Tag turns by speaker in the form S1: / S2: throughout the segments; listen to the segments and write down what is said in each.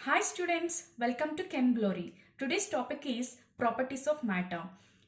S1: Hi students, welcome to Chem Glory. Today's topic is properties of matter.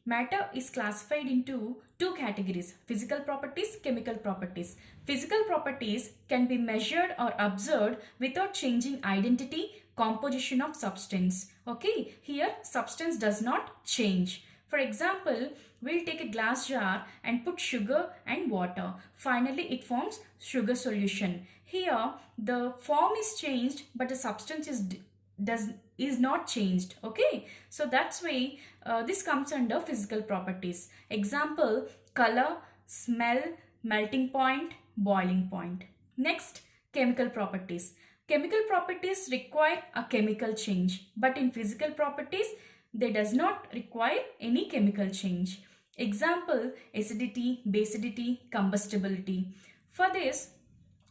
S1: Matter is classified into two categories, physical properties, chemical properties. Physical properties can be measured or observed without changing identity, composition of substance. Okay, here substance does not change. For example, we'll take a glass jar and put sugar and water. Finally, it forms sugar solution. Here, the form is changed, but the substance is not changed. Okay, so that's why this comes under physical properties. Example: color, smell, melting point, boiling point. Next, chemical properties. Chemical properties require a chemical change, but in physical properties, they does not require any chemical change. Example: acidity, basicity, combustibility. For this,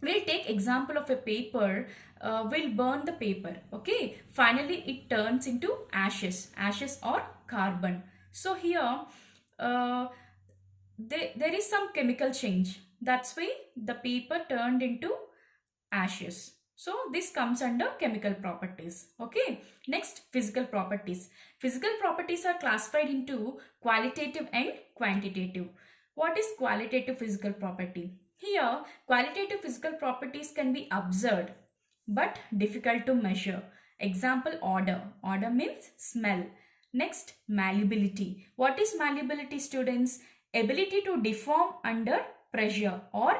S1: we'll take example of a paper. We'll burn the paper. Okay, finally it turns into ashes or carbon. So here there is some chemical change. That's why the paper turned into ashes. So this comes under chemical properties. Okay, next, physical properties. Physical properties are classified into qualitative and quantitative. What is qualitative physical property? Here, qualitative physical properties can be observed but difficult to measure. Example: odor. Odor means smell. Next, malleability. What is malleability, students? Ability to deform under pressure or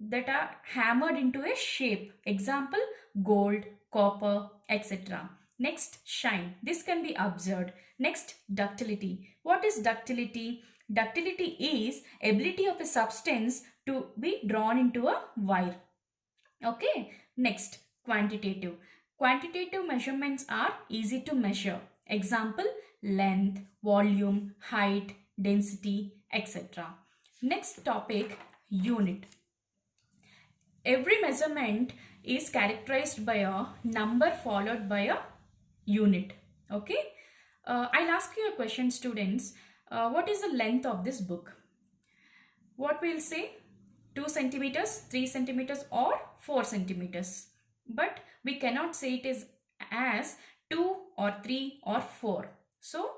S1: that are hammered into a shape. Example: gold, copper, etc. Next, shine. This can be observed. Next, ductility. What is ductility? Ductility is ability of a substance to be drawn into a wire. Okay. Next, quantitative. Quantitative measurements are easy to measure. Example: length, volume, height, density, etc. Next topic: unit. Every measurement is characterized by a number followed by a unit. Okay. I'll ask you a question, students. What is the length of this book? What we'll say? 2 centimeters, 3 centimeters or 4 centimeters. But we cannot say it is as 2 or 3 or 4. So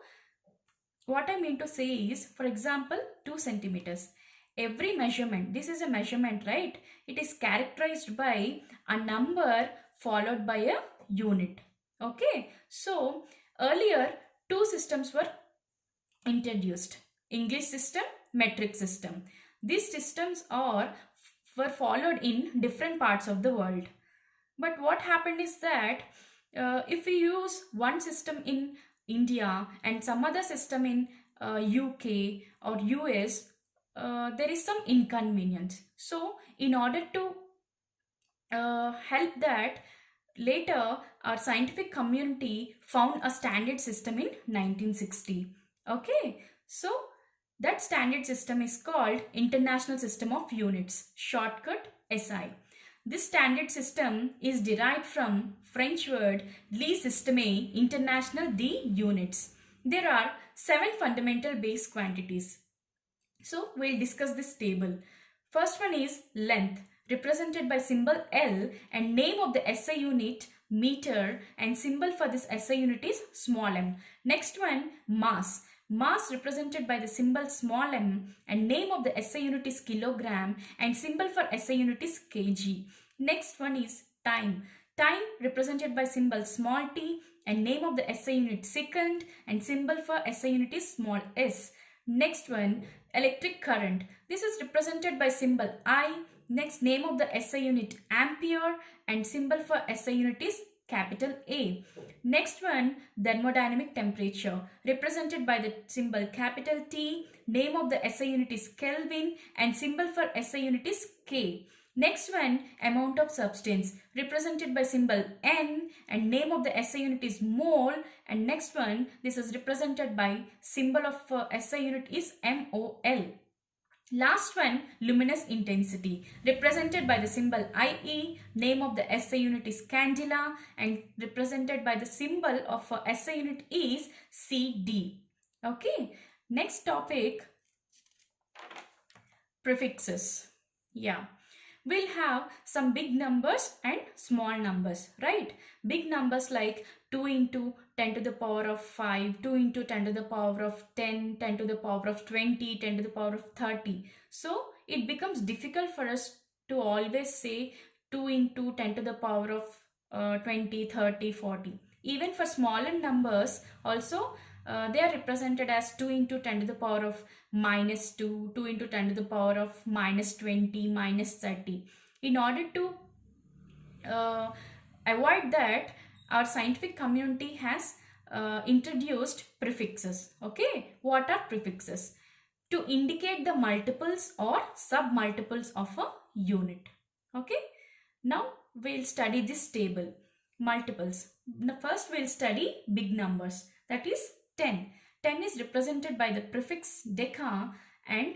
S1: what I mean to say is, for example, 2 centimeters. Every measurement, this is a measurement, right? It is characterized by a number followed by a unit. Okay. So earlier, two systems were introduced: English system, metric system. These systems were followed in different parts of the world. But what happened is that if we use one system in India and some other system in UK or US, there is some inconvenience. So in order to help that, later our scientific community found a standard system in 1960. Okay, so that standard system is called International System of Units, shortcut SI. This standard system is derived from French word les systèmes international de units. There are 7 fundamental base quantities. So we'll discuss this table. First one is length, represented by symbol L, and name of the SI unit meter, and symbol for this SI unit is small m. Next one, mass. Mass represented by the symbol small m, and name of the SI unit is kilogram, and symbol for SI unit is kg. Next one is time. Time represented by symbol small t, and name of the SI unit second, and symbol for SI unit is small s. Next one, electric current. This is represented by symbol I. Next, name of the SI unit ampere, and symbol for SI unit is capital A. Next one, thermodynamic temperature, represented by the symbol capital T. Name of the SI unit is Kelvin, and symbol for SI unit is K. Next one, amount of substance, represented by symbol N, and name of the SI unit is mole. And next one, this is represented by symbol of SI unit is MOL. Last one, luminous intensity, represented by the symbol IE. Name of the SI unit is candela, and represented by the symbol of SI unit is CD. Okay. Next topic, prefixes. Yeah. we'll have some big numbers and small numbers, right? Big numbers like 2 into 10 to the power of 5, 2 into 10 to the power of 10, 10 to the power of 20, 10 to the power of 30. So it becomes difficult for us to always say 2 into 10 to the power of 20, 30, 40. Even for smaller numbers also, they are represented as 2 into 10 to the power of minus 2, 2 into 10 to the power of minus 20, minus 30. In order to uh, avoid that, our scientific community has introduced prefixes. Okay, what are prefixes? To indicate the multiples or sub-multiples of a unit. Okay, now we'll study this table. Multiples. First we'll study big numbers, that is 10. 10 is represented by the prefix deca and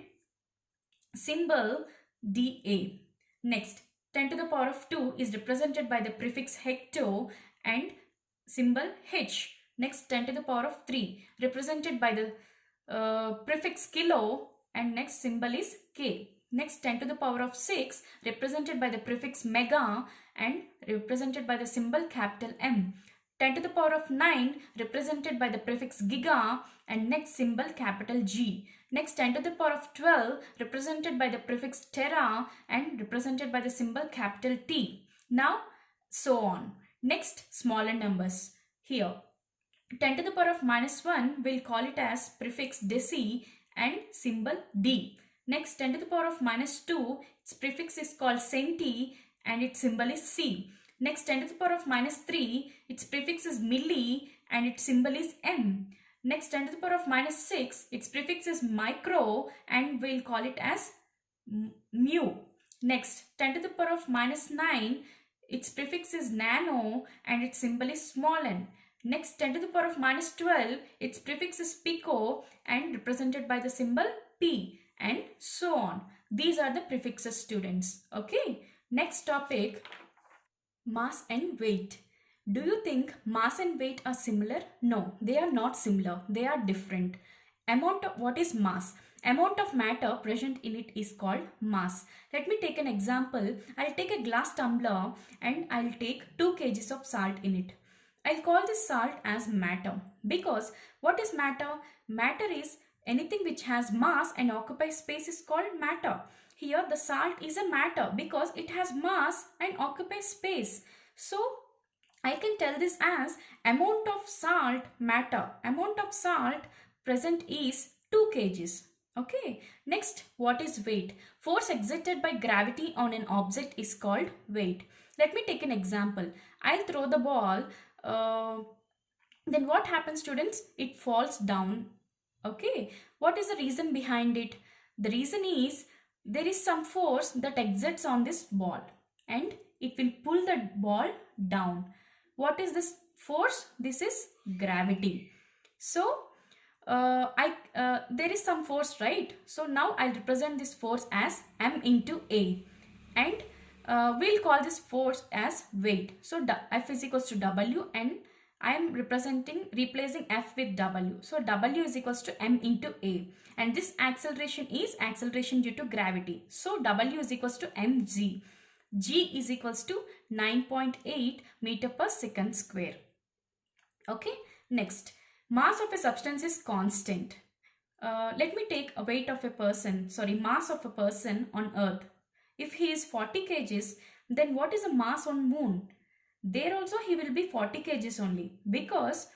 S1: symbol dA. Next, 10 to the power of 2 is represented by the prefix hecto and symbol h. Next, 10 to the power of 3 represented by the prefix kilo and next symbol is k. Next, 10 to the power of 6 represented by the prefix mega and represented by the symbol capital M. 10 to the power of 9 represented by the prefix giga and next symbol capital G. Next, 10 to the power of 12 represented by the prefix tera and represented by the symbol capital T. Now, so on. Next, smaller numbers. Here, 10 to the power of minus 1, we'll call it as prefix deci and symbol D. Next, 10 to the power of minus 2, its prefix is called centi and its symbol is C. Next, 10 to the power of minus 3, its prefix is milli and its symbol is M. Next, 10 to the power of minus 6, its prefix is micro and we'll call it as mu. Next, 10 to the power of minus 9, its prefix is nano and its symbol is small n. Next, 10 to the power of minus 12, its prefix is pico and represented by the symbol P and so on. These are the prefixes, students. Okay. Next topic, mass and weight. Do you think mass and weight are similar? No, they are not similar. They are different. What is mass? Amount of matter present in it is called mass. Let me take an example. I'll take a glass tumbler and I'll take 2 kgs of salt in it. I'll call this salt as matter because what is matter? Matter is anything which has mass and occupies space is called matter. Here the salt is a matter because it has mass and occupies space. So I can tell this as amount of salt matter. Amount of salt present is 2 kgs. Okay. Next, what is weight? Force exerted by gravity on an object is called weight. Let me take an example. I'll throw the ball. Then what happens, students? It falls down. Okay. What is the reason behind it? The reason is there is some force that exerts on this ball and it will pull the ball down. What is this force? This is gravity. So there is some force, right? So now I'll represent this force as m into a and we'll call this force as weight. So F is equals to W and I am replacing F with W. So W is equals to m into a and this acceleration is acceleration due to gravity. So W is equals to mg. G is equals to 9.8 meter per second square. Okay. Next, mass of a substance is constant. Let me take a weight of a person, mass of a person on earth. If he is 40 kgs, then what is the mass on moon? There also he will be 40 kgs only because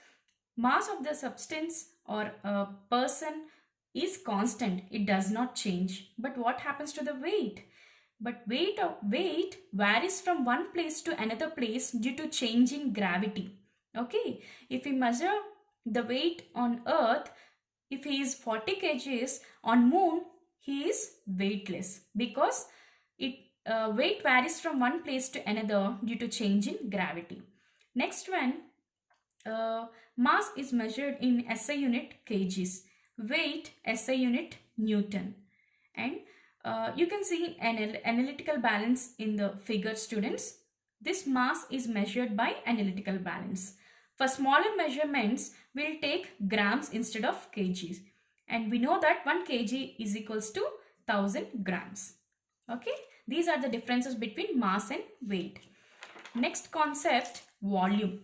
S1: mass of the substance or a person is constant. It does not change. But what happens to the weight? But weight varies from one place to another place due to change in gravity. Okay, if we measure the weight on earth, if he is 40 kgs, on moon he is weightless because weight varies from one place to another due to change in gravity. Next one, mass is measured in SI unit kgs, weight SI unit Newton, and you can see an analytical balance in the figure, students. This mass is measured by analytical balance. For smaller measurements, we'll take grams instead of kgs. And we know that 1 kg is equals to 1000 grams. Okay. These are the differences between mass and weight. Next concept, volume.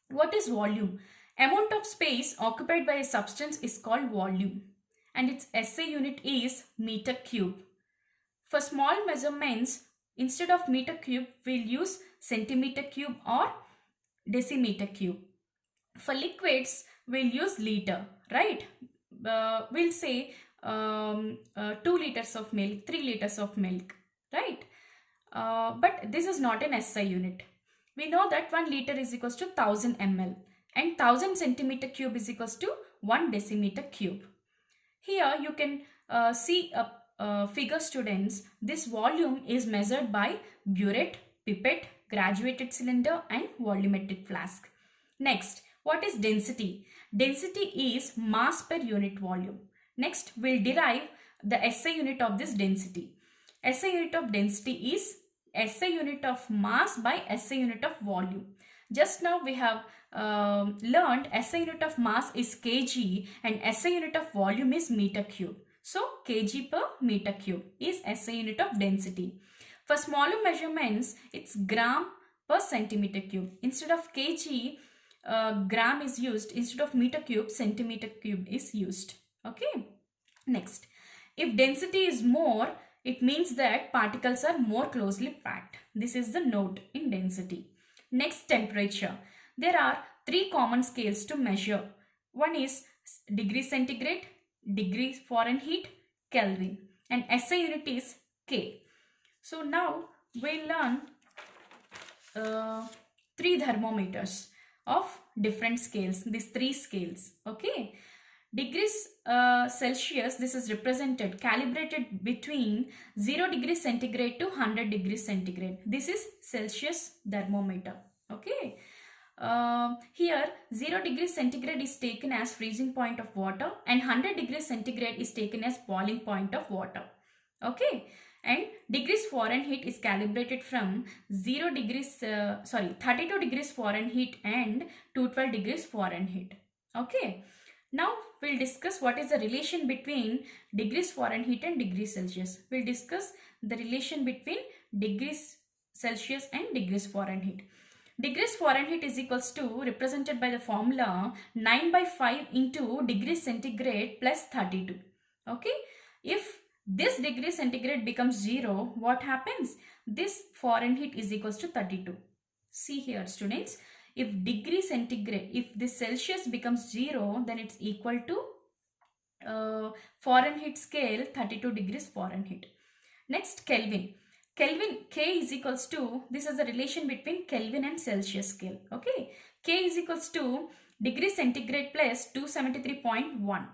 S1: What is volume? Amount of space occupied by a substance is called volume, and its SI unit is meter cube. For small measurements, instead of meter cube, we'll use centimeter cube or decimeter cube. For liquids, we'll use liter, right? We'll say 2 liters of milk, 3 liters of milk, right? But this is not an SI unit. We know that 1 liter is equals to 1000 ml and 1000 centimeter cube is equals to 1 decimeter cube. Here you can see a figure, students. This volume is measured by burette, pipette, graduated cylinder and volumetric flask. Next, what is density? Density is mass per unit volume. Next, we'll derive the SI unit of this density. SI unit of density is SI unit of mass by SI unit of volume. Just now we have learned SI unit of mass is kg and SI unit of volume is meter cube. So kg per meter cube is SI unit of density. For smaller measurements, it's gram per centimeter cube. Instead of kg, gram is used. Instead of meter cube, centimeter cube is used. Okay. Next, if density is more, it means that particles are more closely packed. This is the note in density. Next, temperature. There are 3 common scales to measure. One is degree centigrade, degree Fahrenheit, Kelvin, and SI unit is K. So now we'll learn 3 thermometers of different scales, these 3 scales. Okay. Degrees Celsius, this is represented, calibrated between 0 degrees centigrade to 100 degrees centigrade. This is Celsius thermometer. Okay. Here 0 degrees centigrade is taken as freezing point of water and 100 degrees centigrade is taken as boiling point of water. Okay. And degrees Fahrenheit is calibrated from 32 degrees Fahrenheit and 212 degrees Fahrenheit. Okay. Now we'll discuss what is the relation between degrees Fahrenheit and degrees Celsius. We'll discuss the relation between degrees Celsius and degrees Fahrenheit. Degrees Fahrenheit is equals to, represented by the formula, 9 by 5 into degrees centigrade plus 32. Okay. If this degree centigrade becomes 0, what happens? This Fahrenheit is equals to 32. See here, students. If degree centigrade, if this Celsius becomes 0, then it's equal to Fahrenheit scale 32 degrees Fahrenheit. Next, Kelvin. Kelvin, K is equals to, this is the relation between Kelvin and Celsius scale. Okay. K is equals to degree centigrade plus 273.1.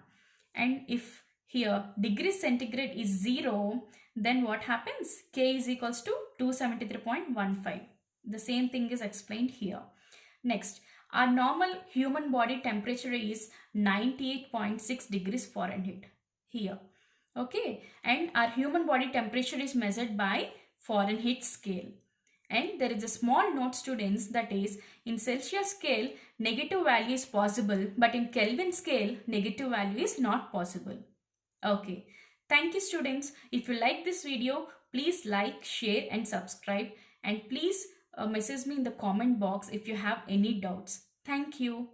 S1: And if here degree centigrade is 0, then what happens? K is equals to 273.15. The same thing is explained here. Next, our normal human body temperature is 98.6 degrees Fahrenheit here. Okay. And our human body temperature is measured by Fahrenheit scale. And there is a small note, students, that is, in Celsius scale, negative value is possible, but in Kelvin scale, negative value is not possible. Okay. Thank you, students. If you like this video, please like, share and subscribe. And please message me in the comment box if you have any doubts. Thank you.